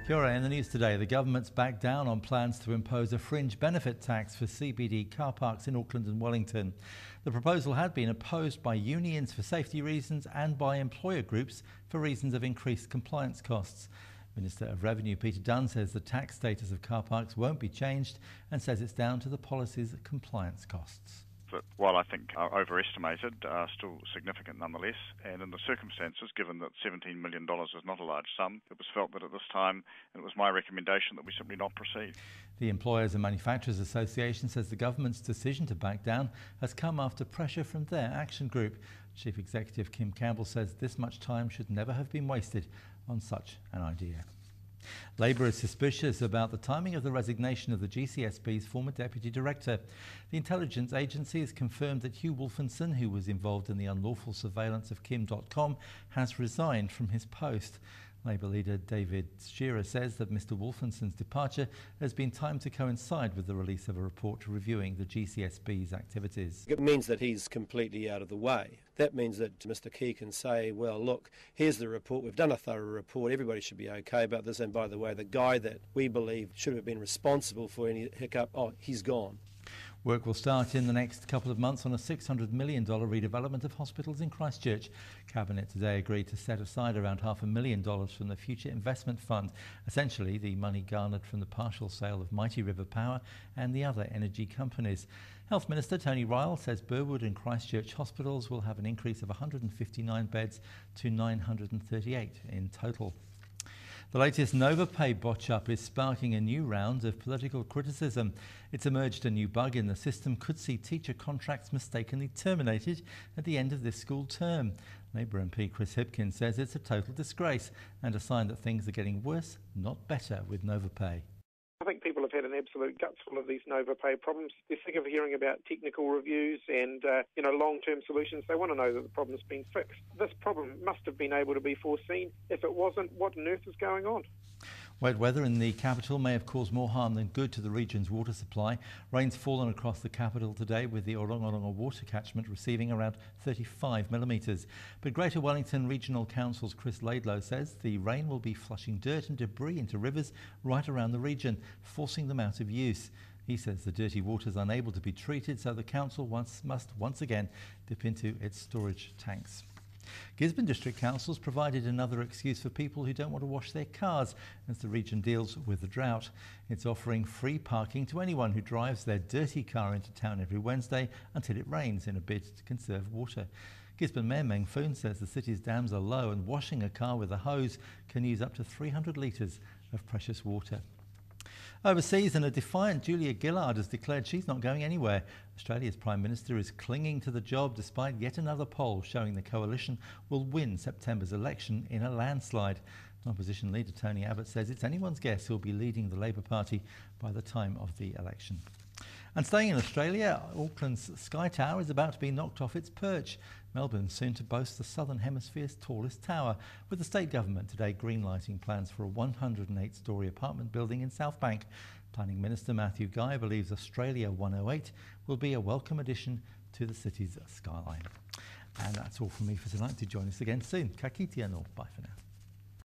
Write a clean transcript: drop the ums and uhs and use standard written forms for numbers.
Kia ora. In the news today, the government's backed down on plans to impose a fringe benefit tax for CBD car parks in Auckland and Wellington. The proposal had been opposed by unions for safety reasons and by employer groups for reasons of increased compliance costs. Minister of Revenue Peter Dunn says the tax status of car parks won't be changed and says it's down to the policy's compliance costs. That, while I think are overestimated, are still significant nonetheless. And in the circumstances, given that $17 million is not a large sum, it was felt that at this time, and it was my recommendation, that we simply not proceed. The Employers and Manufacturers Association says the government's decision to back down has come after pressure from their action group. Chief Executive Kim Campbell says this much time should never have been wasted on such an idea. Labour is suspicious about the timing of the resignation of the GCSB's former Deputy Director. The intelligence agency has confirmed that Hugh Wolfenson, who was involved in the unlawful surveillance of Kim.com, has resigned from his post. Labour leader David Shearer says that Mr Wolfenson's departure has been timed to coincide with the release of a report reviewing the GCSB's activities. It means that he's completely out of the way. That means that Mr Key can say, well, look, here's the report, we've done a thorough report, everybody should be okay about this, and by the way, the guy that we believe should have been responsible for any hiccup, he's gone. Work will start in the next couple of months on a $600 million redevelopment of hospitals in Christchurch. Cabinet today agreed to set aside around $500,000 from the Future Investment Fund, essentially the money garnered from the partial sale of Mighty River Power and the other energy companies. Health Minister Tony Ryall says Burwood and Christchurch hospitals will have an increase of 159 beds to 938 in total. The latest Novopay botch-up is sparking a new round of political criticism. It's emerged a new bug in the system could see teacher contracts mistakenly terminated at the end of this school term. Labour MP Chris Hipkins says it's a total disgrace and a sign that things are getting worse, not better, with Novopay. I think people have had an absolute gutful of these Novopay problems. They're sick of hearing about technical reviews and long-term solutions. They want to know that the problem's been fixed. This problem must have been able to be foreseen. If it wasn't, what on earth is going on? Wet weather in the capital may have caused more harm than good to the region's water supply. Rain's fallen across the capital today, with the Orongorongo water catchment receiving around 35 millimetres. But Greater Wellington Regional Council's Chris Laidlow says the rain will be flushing dirt and debris into rivers right around the region, forcing them out of use. He says the dirty water is unable to be treated, so the council must once again dip into its storage tanks. Gisborne District Council's provided another excuse for people who don't want to wash their cars as the region deals with the drought. It's offering free parking to anyone who drives their dirty car into town every Wednesday until it rains in a bid to conserve water. Gisborne Mayor Meng Foon says the city's dams are low and washing a car with a hose can use up to 300 litres of precious water. Overseas, and a defiant Julia Gillard has declared she's not going anywhere. Australia's Prime Minister is clinging to the job despite yet another poll showing the coalition will win September's election in a landslide. Opposition leader Tony Abbott says it's anyone's guess who'll be leading the Labour Party by the time of the election. And staying in Australia, Auckland's Sky Tower is about to be knocked off its perch. Melbourne's soon to boast the Southern Hemisphere's tallest tower, with the state government today greenlighting plans for a 108-storey apartment building in South Bank. Planning Minister Matthew Guy believes Australia 108 will be a welcome addition to the city's skyline. And that's all from me for tonight. Do join us again soon. Ka kite anō. Bye for now.